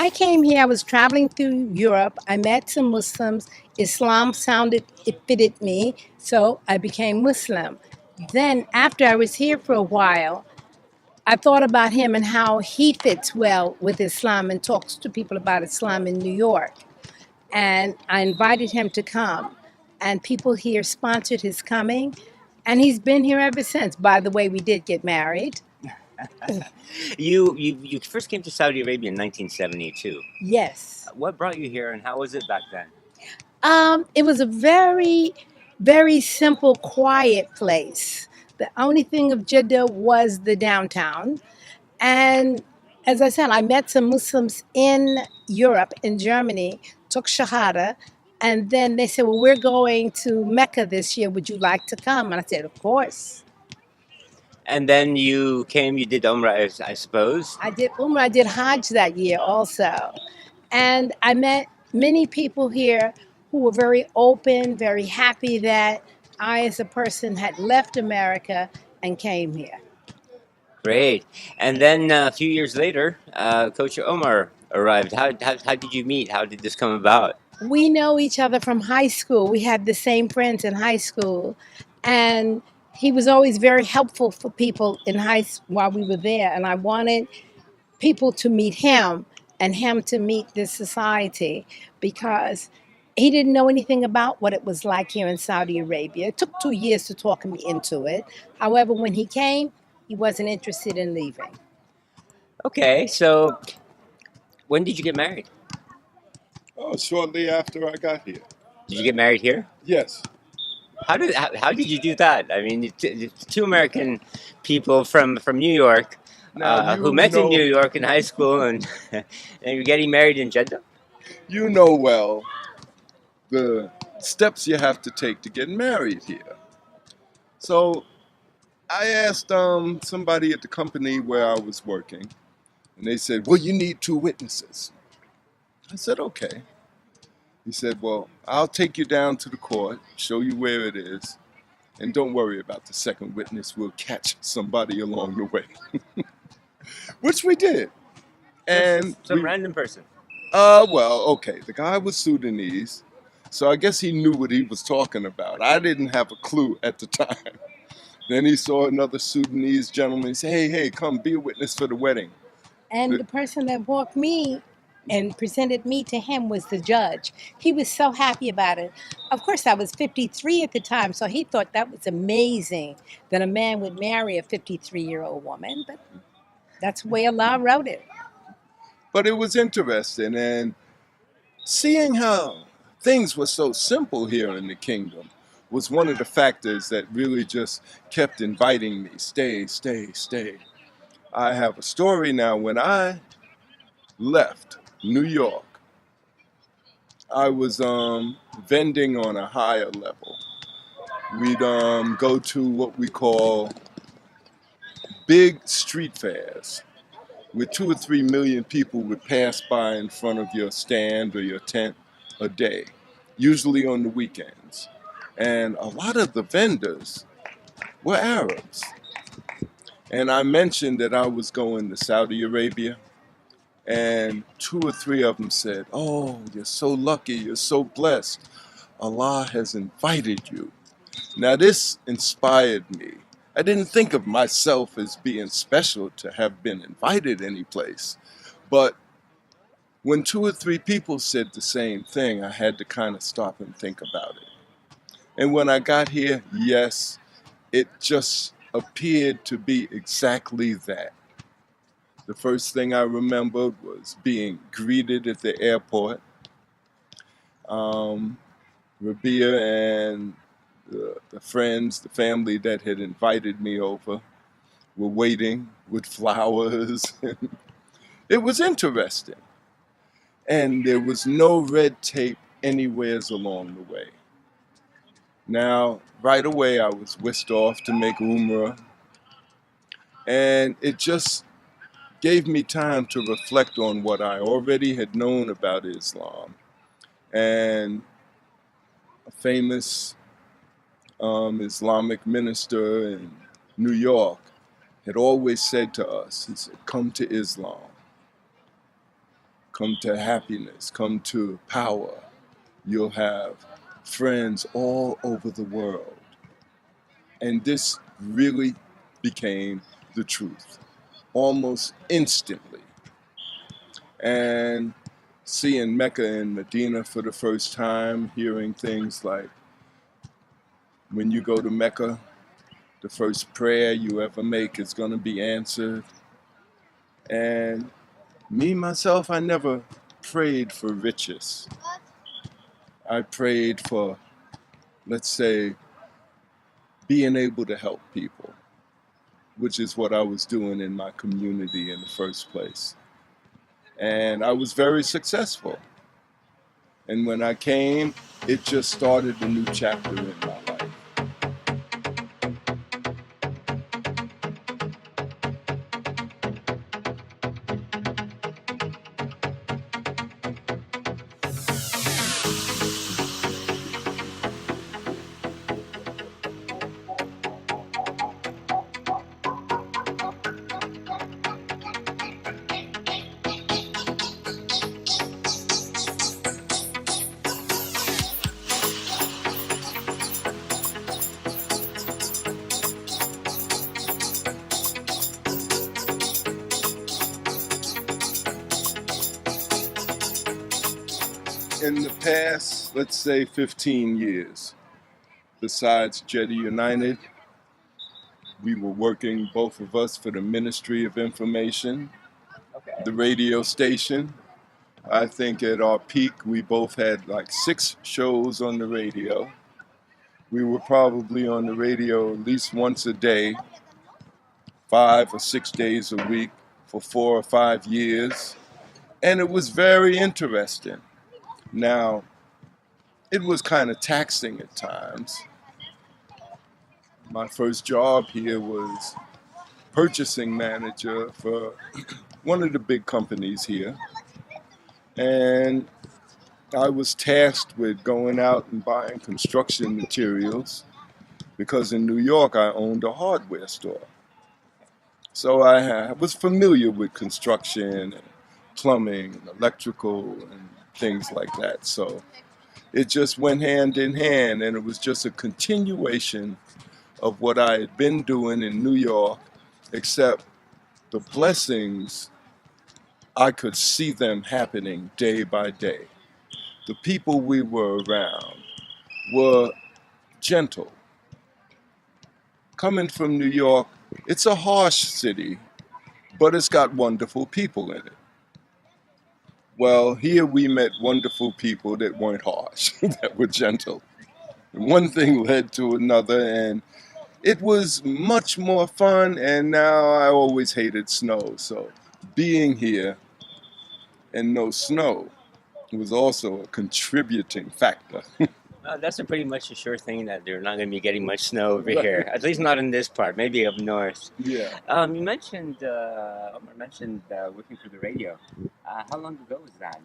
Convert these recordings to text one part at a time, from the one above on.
I came here, I was traveling through Europe. I met some Muslims. Islam sounded, it fitted me. So I became Muslim. Then, after I was here for a while, I thought about him and how he fits well with Islam and talks to people about Islam in New York. And I invited him to come. And people here sponsored his coming. And he's been here ever since. By the way, we did get married. You first came to Saudi Arabia in 1972. Yes. What brought you here, and how was it back then? It was a very, very simple, quiet place. The only thing of Jeddah was the downtown. And as I said, I met some Muslims in Europe, in Germany, took Shahada. And then they said, well, we're going to Mecca this year. Would you like to come? And I said, of course. And then you came. You did Umrah, I suppose. I did Umrah, I did Hajj that year also. And I met many people here who were very open, very happy that I, as a person, had left America and came here. Great. And then a few years later, Coach Omar arrived. How did you meet? How did this come about? We know each other from high school. We had the same friends in high school. And he was always very helpful for people in while we were there. And I wanted people to meet him and him to meet this society because he didn't know anything about what it was like here in Saudi Arabia. It took 2 years to talk me into it. However, when he came, he wasn't interested in leaving. Okay, so when did you get married? Oh, shortly after I got here. Did you get married here? Yes. How did you do that? I mean, it's two American people from New York Now who met in New York in high school, and and you're getting married in Jeddah. you know well the steps you have to take to get married here. So I asked somebody at the company where I was working, and they said, "Well, you need two witnesses." I said, "Okay." He said, "Well, I'll take you down to the court, show you where it is, and don't worry about the second witness. We'll catch somebody along the way," which we did. And Some random person. well, okay. The guy was Sudanese, so I guess he knew what he was talking about. I didn't have a clue at the time. Then he saw another Sudanese gentleman. He said, hey, come be a witness for the wedding. And the person that walked me and presented me to him was the judge. He was so happy about it. Of course, I was 53 at the time, so he thought that was amazing that a man would marry a 53-year-old woman. But that's the way Allah wrote it. But it was interesting, and seeing how things were so simple here in the kingdom was one of the factors that really just kept inviting me. Stay, stay, stay. I have a story now. When I left New York, I was vending on a higher level. We'd go to what we call big street fairs, where 2 or 3 million people would pass by in front of your stand or your tent a day, usually on the weekends. And a lot of the vendors were Arabs. And I mentioned that I was going to Saudi Arabia, and 2 or 3 of them said, "Oh, you're so lucky, you're so blessed. Allah has invited you." Now this inspired me. I didn't think of myself as being special to have been invited any place. But when 2 or 3 people said the same thing, I had to kind of stop and think about it. And when I got here, yes, it just appeared to be exactly that. The first thing I remembered was being greeted at the airport. Rabia and the friends, the family that had invited me over were waiting with flowers. It was interesting. And there was no red tape anywheres along the way. Now, right away, I was whisked off to make Umrah. And it just gave me time to reflect on what I already had known about Islam. And a famous Islamic minister in New York had always said to us, he said, "Come to Islam. come to happiness, come to power. You'll have friends all over the world. And this really became the truth almost instantly. And seeing Mecca and Medina for the first time, hearing things like, when you go to Mecca, the first prayer you ever make is going to be answered. And me, myself, I never prayed for riches. I prayed for, let's say, being able to help people, which is what I was doing in my community in the first place. And I was very successful. And when I came, it just started a new chapter in my life. In the past, let's say 15 years, besides Jeddah United, we were working, both of us, for the Ministry of Information, the radio station. I think at our peak, we both had like 6 shows on the radio. We were probably on the radio at least once a day, 5 or 6 days a week for 4 or 5 years. And it was very interesting. Now, it was kind of taxing at times. My first job here was purchasing manager for one of the big companies here. And I was tasked with going out and buying construction materials because in New York I owned a hardware store. So I was familiar with construction and plumbing and electrical and things like that. So it just went hand in hand, and it was just a continuation of what I had been doing in New York, except the blessings, I could see them happening day by day. The people we were around were gentle. Coming from New York, it's a harsh city, but it's got wonderful people in it. Well, here we met wonderful people that weren't harsh, that were gentle. One thing led to another, and it was much more fun, and now I always hated snow. So being here and no snow was also a contributing factor. That's a pretty much a sure thing that they're not going to be getting much snow over here, at least not in this part, maybe up north. Yeah. You mentioned, Omar mentioned working for the radio. How long ago was that?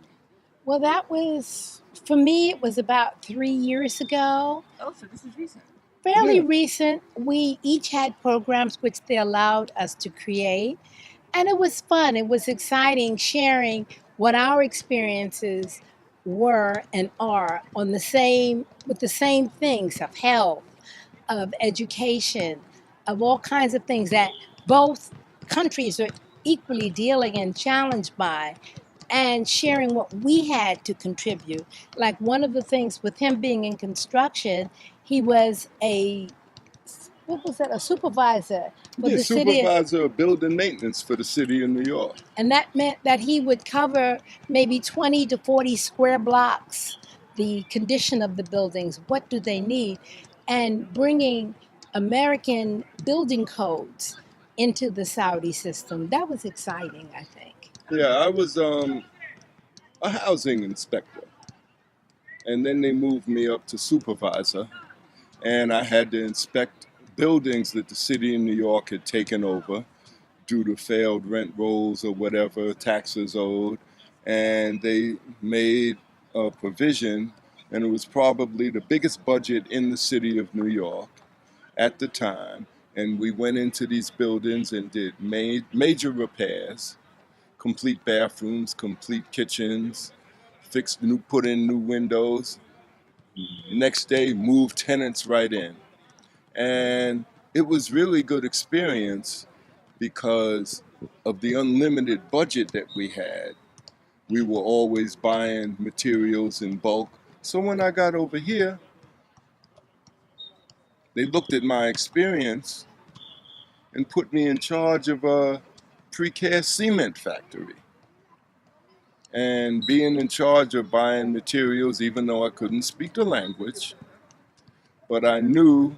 Well, that was, for me, it was about 3 years ago. Oh, so this is recent. Fairly Yeah. recent. We each had programs which they allowed us to create. And it was fun. It was exciting sharing what our experiences were and are on the same with the same things of health, of education, of all kinds of things that both countries are equally dealing and challenged by, and sharing what we had to contribute. Like one of the things with him being in construction, he was a supervisor for Yeah, the city, supervisor of building maintenance for the city of New York. and that meant that he would cover maybe 20 to 40 square blocks, the condition of the buildings, what do they need, and bringing American building codes into the Saudi system. That was exciting, I think. Yeah, I was a housing inspector. And then they moved me up to supervisor. And I had to inspect buildings that the city of New York had taken over due to failed rent rolls or whatever, taxes owed. And they made a provision, and it was probably the biggest budget in the city of New York at the time. And we went into these buildings and did major repairs, complete bathrooms, complete kitchens, put in new windows. Next day, moved tenants right in. And it was really good experience because of the unlimited budget that we had. We were always buying materials in bulk. So when I got over here, they looked at my experience and put me in charge of a precast cement factory. And being in charge of buying materials, even though I couldn't speak the language, but I knew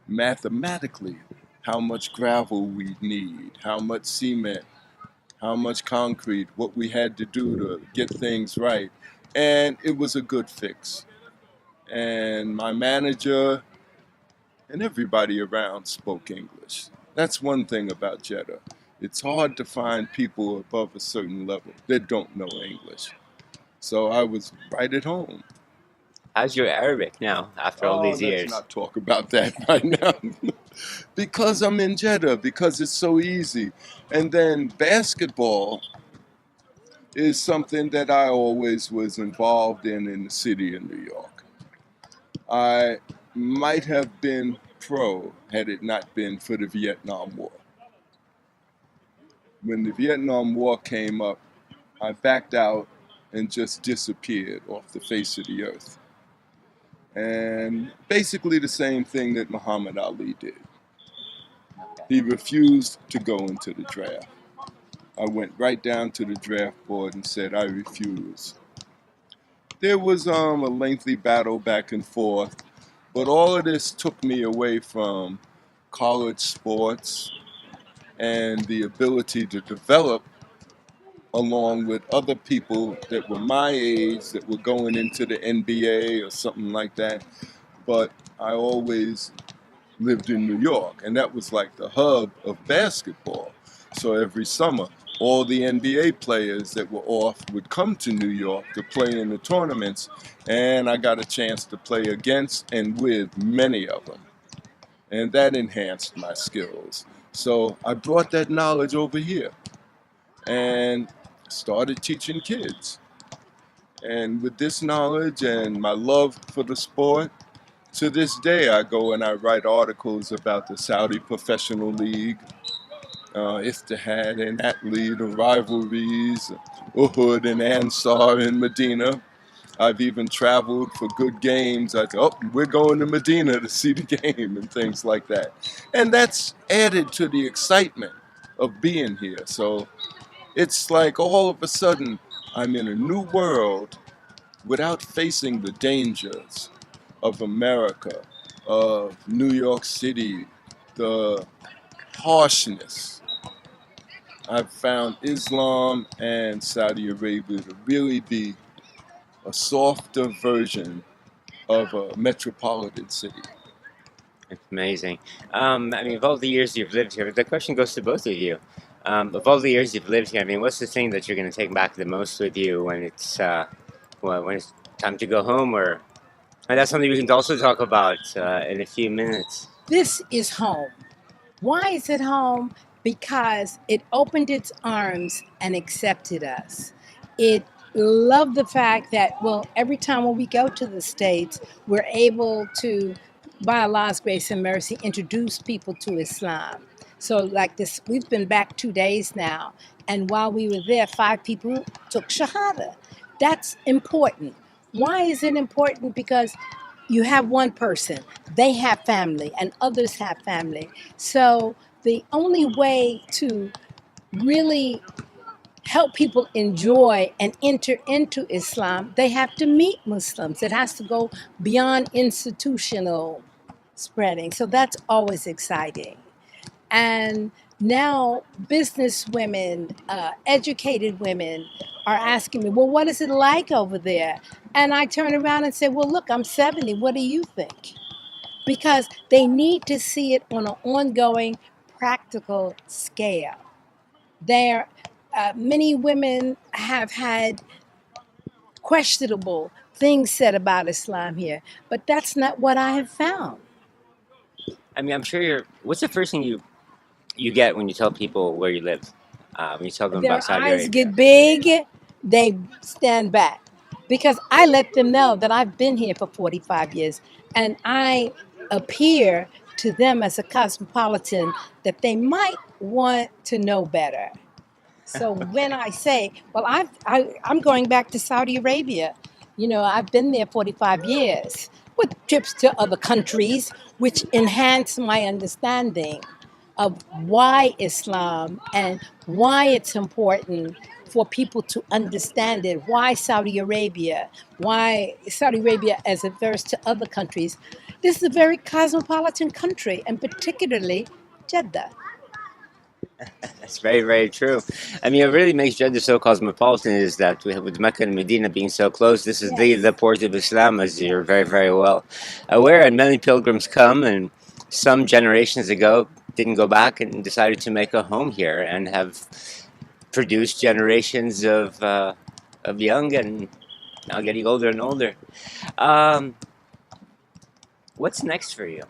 mathematically how much gravel we need, how much cement, how much concrete, what we had to do to get things right. And it was a good fix. And my manager and everybody around spoke English. That's one thing about Jeddah. It's hard to find people above a certain level that don't know English. So I was right at home. How's your Arabic now after all these years? Let's not talk about that right now. Because I'm in Jeddah, because it's so easy. And then basketball is something that I always was involved in the city of New York. I might have been pro had it not been for the Vietnam War. When the Vietnam War came up, I backed out and just disappeared off the face of the earth. And basically the same thing that Muhammad Ali did. He refused to go into the draft. I went right down to the draft board and said, I refuse. There was a lengthy battle back and forth, but all of this took me away from college sports and the ability to develop along with other people that were my age that were going into the NBA or something like that. But I always lived in New York, and that was like the hub of basketball. So every summer, all the NBA players that were off would come to New York to play in the tournaments, and I got a chance to play against and with many of them. And that enhanced my skills. So I brought that knowledge over here and started teaching kids. And with this knowledge and my love for the sport, to this day I go and I write articles about the Saudi Professional League, Iftihad and Atlee, the rivalries, Uhud and Ansar in Medina. I've even traveled for good games. We're going to Medina to see the game and things like that. And that's added to the excitement of being here. So it's like all of a sudden I'm in a new world without facing the dangers of America, of New York City, the harshness. I've found Islam and Saudi Arabia to really be a softer version of a metropolitan city. It's amazing. I mean, of all the years you've lived here, the question goes to both of you. Of all the years you've lived here, I mean, what's the thing that you're going to take back the most with you when it's time to go home? And that's something we can also talk about in a few minutes. This is home. Why is it home? Because it opened its arms and accepted us. It loved the fact that, well, every time when we go to the States, we're able to, by Allah's grace and mercy, introduce people to Islam. So like this, we've been back 2 days now, and while we were there, 5 people took Shahada. That's important. Why is it important? Because you have one person, they have family, and others have family. So the only way to really help people enjoy and enter into Islam, they have to meet Muslims. It has to go beyond institutional spreading. So that's always exciting. And now business women, educated women are asking me, well, what is it like over there? And I turn around and say, well, look, I'm 70. What do you think? Because they need to see it on an ongoing, practical scale. Many women have had questionable things said about Islam here, but that's not what I have found. I mean, I'm sure what's the first thing you get when you tell people where you live? when you tell them Their about Saudi eyes Arabia? get big, they stand back because I let them know that I've been here for 45 years and I appear to them as a cosmopolitan that they might want to know better. So when I say, well, I'm going back to Saudi Arabia, I've been there 45 years with trips to other countries, which enhance my understanding of why Islam and why it's important for people to understand it. Why Saudi Arabia as opposed to other countries. This is a very cosmopolitan country, and particularly Jeddah. That's very, very true. I mean, what really makes Jeddah so cosmopolitan is that with Mecca and Medina being so close, this is the Yes, port of Islam, as you're yes. very, very well aware. And many pilgrims come, and some generations ago didn't go back and decided to make a home here and have produced generations of young and now getting older and older. Um, what's next for you?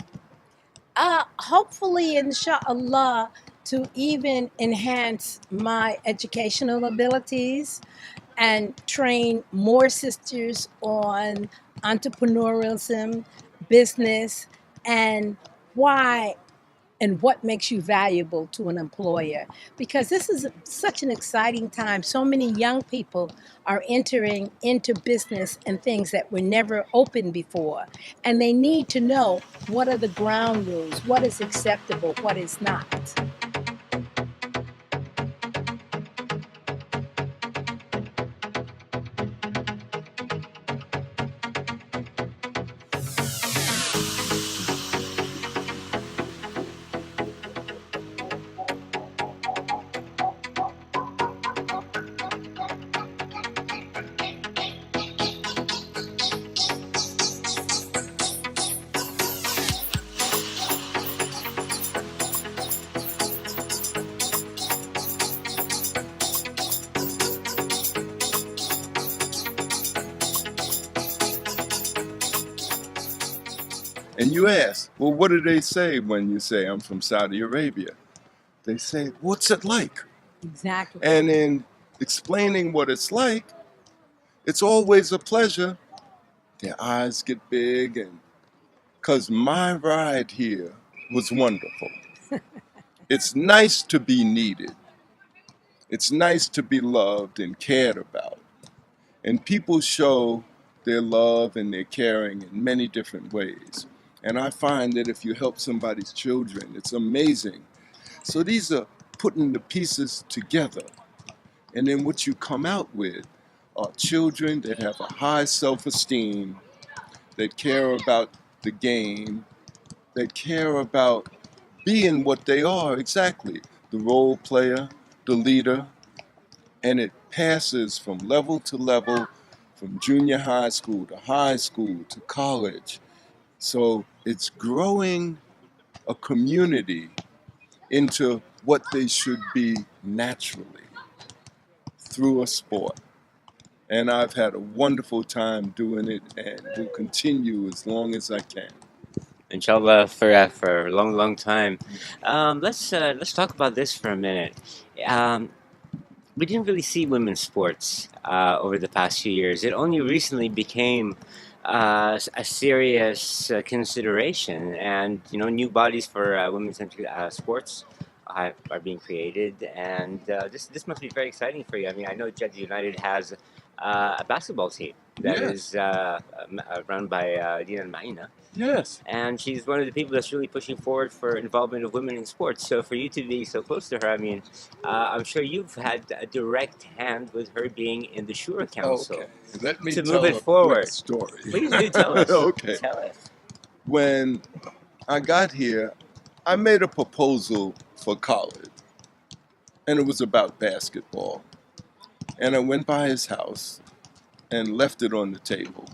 Hopefully, inshallah, to even enhance my educational abilities and train more sisters on entrepreneurialism, business, and why and what makes you valuable to an employer. Because this is such an exciting time. So many young people are entering into business and things that were never open before. And they need to know what are the ground rules, what is acceptable, what is not. And you ask, well, what do they say when you say I'm from Saudi Arabia? They say, what's it like? Exactly. And in explaining what it's like, it's always a pleasure. Their eyes get big, and because my ride here was wonderful. It's nice to be needed. It's nice to be loved and cared about. And people show their love and their caring in many different ways. And I find that if you help somebody's children, it's amazing. So these are putting the pieces together. And then what you come out with are children that have a high self-esteem, that care about the game, that care about being what they are exactly, the role player, the leader, and it passes from level to level, from junior high school to college. So it's growing a community into what they should be naturally through a sport. And I've had a wonderful time doing it and will continue as long as I can. Inshallah, for a long, long time. Let's talk about this for a minute. Um, we didn't really see women's sports over the past few years. It only recently became a serious consideration, and new bodies for women's sports are being created, and this must be very exciting for you. I mean, I know Jeddah United has a basketball team that Yes, is run by Dina Maina, yes. and she's one of the people that's really pushing forward for involvement of women in sports. So for you to be so close to her, I mean, I'm sure you've had a direct hand with her being in the Shura Council Okay, let me to tell move it a quick forward. story. Please do tell us. Okay. Tell us. When I got here, I made a proposal for college, and it was about basketball. And I went by his house and left it on the table.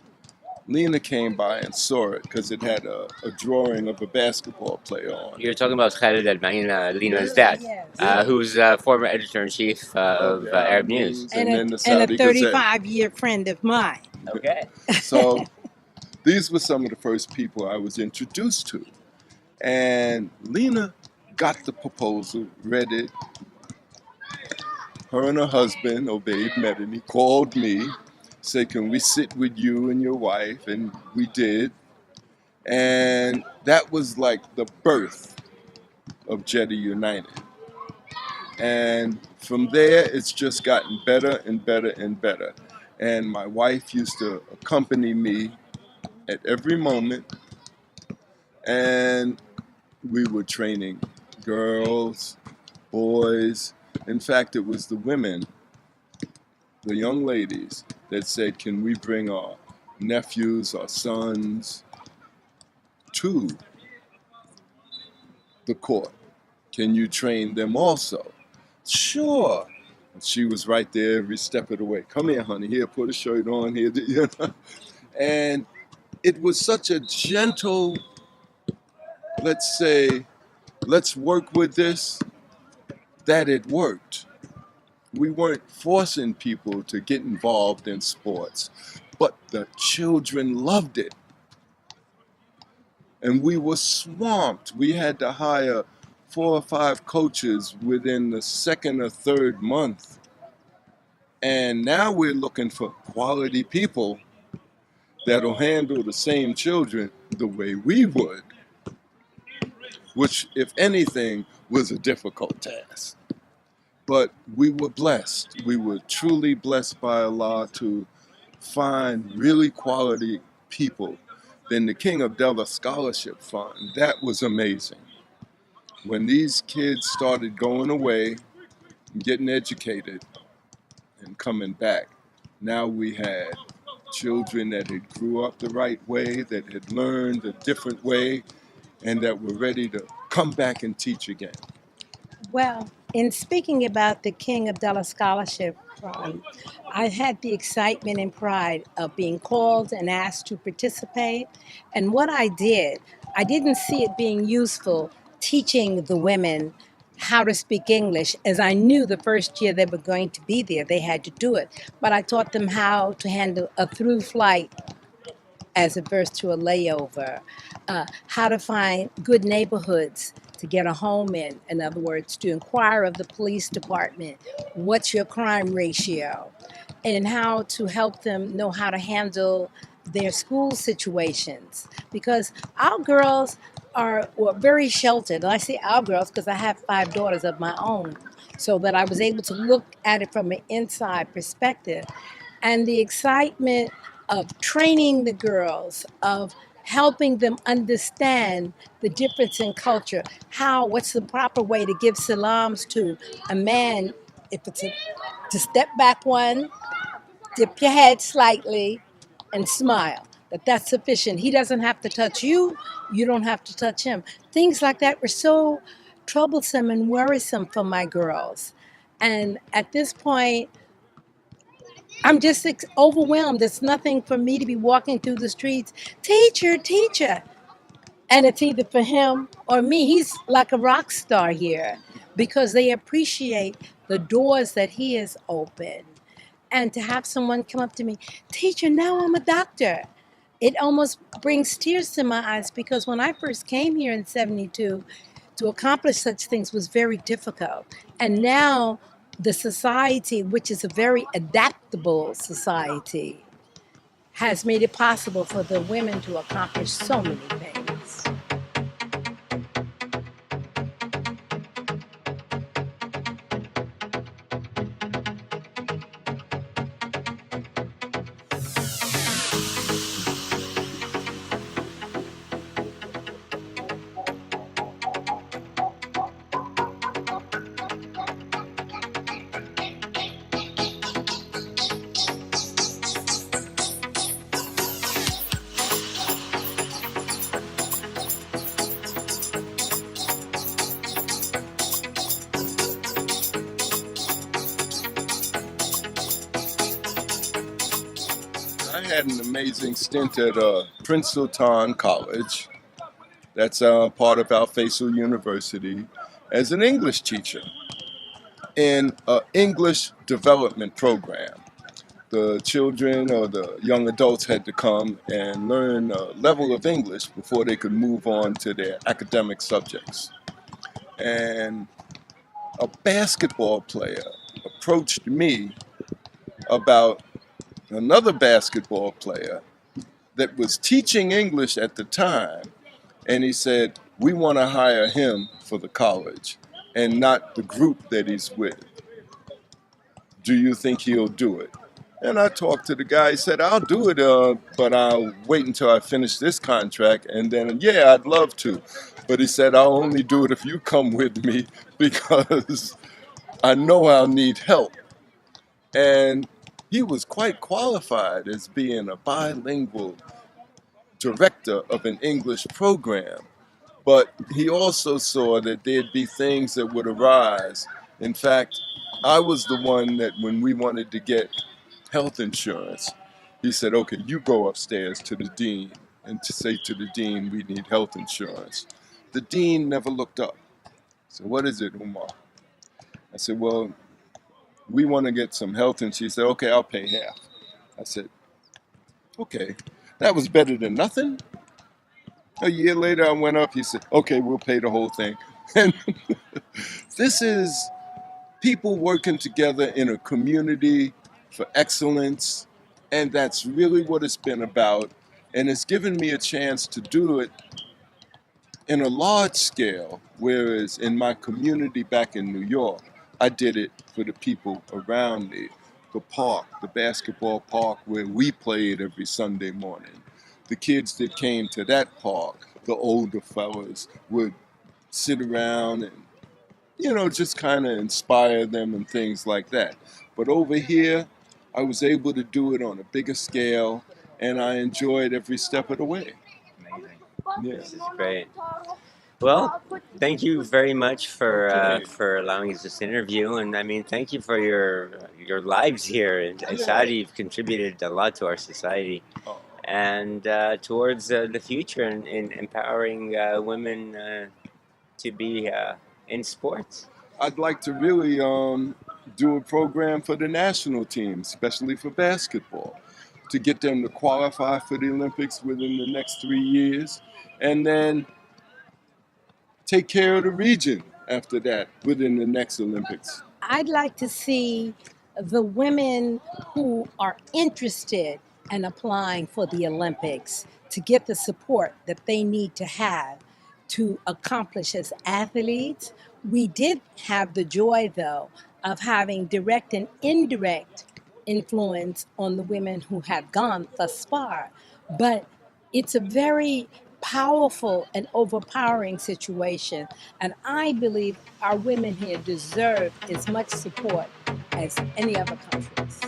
Lena came by and saw it because it had a drawing of a basketball player on You're it. talking about Khalid Al Maina, Lena's dad, Yes. who's former editor in chief of Arab News. And then the And a Saudi Gazette. 35-year friend of mine. Okay. So these were some of the first people I was introduced to. And Lena got the proposal, read it, her and her husband, Obeid Medini, called me, said, can we sit with you and your wife? And we did. And that was like the birth of Jeddah United. And from there, it's just gotten better and better and better. And my wife used to accompany me at every moment. And we were training girls, boys. In fact, it was the women, the young ladies, that said, can we bring our nephews, our sons to the court? Can you train them also? Sure. And she was right there every step of the way. Come here, honey. Here, put a shirt on here. You know? And it was such a gentle, let's say, let's work with this, that it worked. We weren't forcing people to get involved in sports, but the children loved it. And we were swamped. We had to hire 4 or 5 coaches within the second or third month. And now we're looking for quality people that'll handle the same children the way we would, which, if anything, was a difficult task. But we were blessed. We were truly blessed by Allah to find really quality people. Then the King Abdullah Scholarship Fund, that was amazing. When these kids started going away, getting educated, and coming back, now we had children that had grew up the right way, that had learned a different way, and that were ready to come back and teach again. Well, in speaking about the King Abdullah Scholarship Fund, I had the excitement and pride of being called and asked to participate. And what I didn't see it being useful teaching the women how to speak English, as I knew the first year they were going to be there, they had to do it. But I taught them how to handle a through flight as opposed to a layover, how to find good neighborhoods to get a home in other words, to inquire of the police department, what's your crime ratio, and how to help them know how to handle their school situations. Because our girls were very sheltered. And I say our girls because I have 5 daughters of my own, so that I was able to look at it from an inside perspective. And the excitement of training the girls, of helping them understand the difference in culture, what's the proper way to give salams to a man, if it's to step back one, dip your head slightly, and smile. That's sufficient. He doesn't have to touch you, you don't have to touch him. Things like that were so troublesome and worrisome for my girls. And at this point, I'm just overwhelmed. It's nothing for me to be walking through the streets, teacher, teacher. And it's either for him or me. He's like a rock star here because they appreciate the doors that he has opened. And to have someone come up to me, teacher, now I'm a doctor. It almost brings tears to my eyes because when I first came here in 72, to accomplish such things was very difficult. And now the society, which is a very adaptable society, has made it possible for the women to accomplish so many things. I had an amazing stint at Prince Sultan College. That's part of Al Faisal University as an English teacher in an English development program. The children or the young adults had to come and learn a level of English before they could move on to their academic subjects. And a basketball player approached me about another basketball player that was teaching English at the time, and he said, we want to hire him for the college and not the group that he's with. Do you think he'll do it? And I talked to the guy. He said, I'll do it, but I'll wait until I finish this contract. And then, yeah, I'd love to. But he said, I'll only do it if you come with me because I know I'll need help. And he was quite qualified as being a bilingual director of an English program. But he also saw that there'd be things that would arise. In fact, I was the one that when we wanted to get health insurance, he said, okay, you go upstairs to the dean and to say to the dean, we need health insurance. The dean never looked up. So what is it, Umar? I said, well, we want to get some health insurance. She said, okay, I'll pay half. I said, okay, that was better than nothing. A year later, I went up. He said, okay, we'll pay the whole thing. And this is people working together in a community for excellence. And that's really what it's been about. And it's given me a chance to do it in a large scale, whereas in my community back in New York, I did it for the people around me. The park, the basketball park where we played every Sunday morning. The kids that came to that park, the older fellas, would sit around and, you know, just kind of inspire them and things like that. But over here, I was able to do it on a bigger scale, and I enjoyed every step of the way. Amazing. Yeah. This is great. Well, thank you very much for allowing us this interview, and I mean, thank you for your lives here in Saudi. You've contributed a lot to our society and towards the future in empowering women to be in sports. I'd like to really do a program for the national team, especially for basketball, to get them to qualify for the Olympics within the next 3 years, and then take care of the region after that within the next Olympics. I'd like to see the women who are interested in applying for the Olympics to get the support that they need to have to accomplish as athletes. We did have the joy, though, of having direct and indirect influence on the women who have gone thus far. But it's a very powerful and overpowering situation. And I believe our women here deserve as much support as any other countries.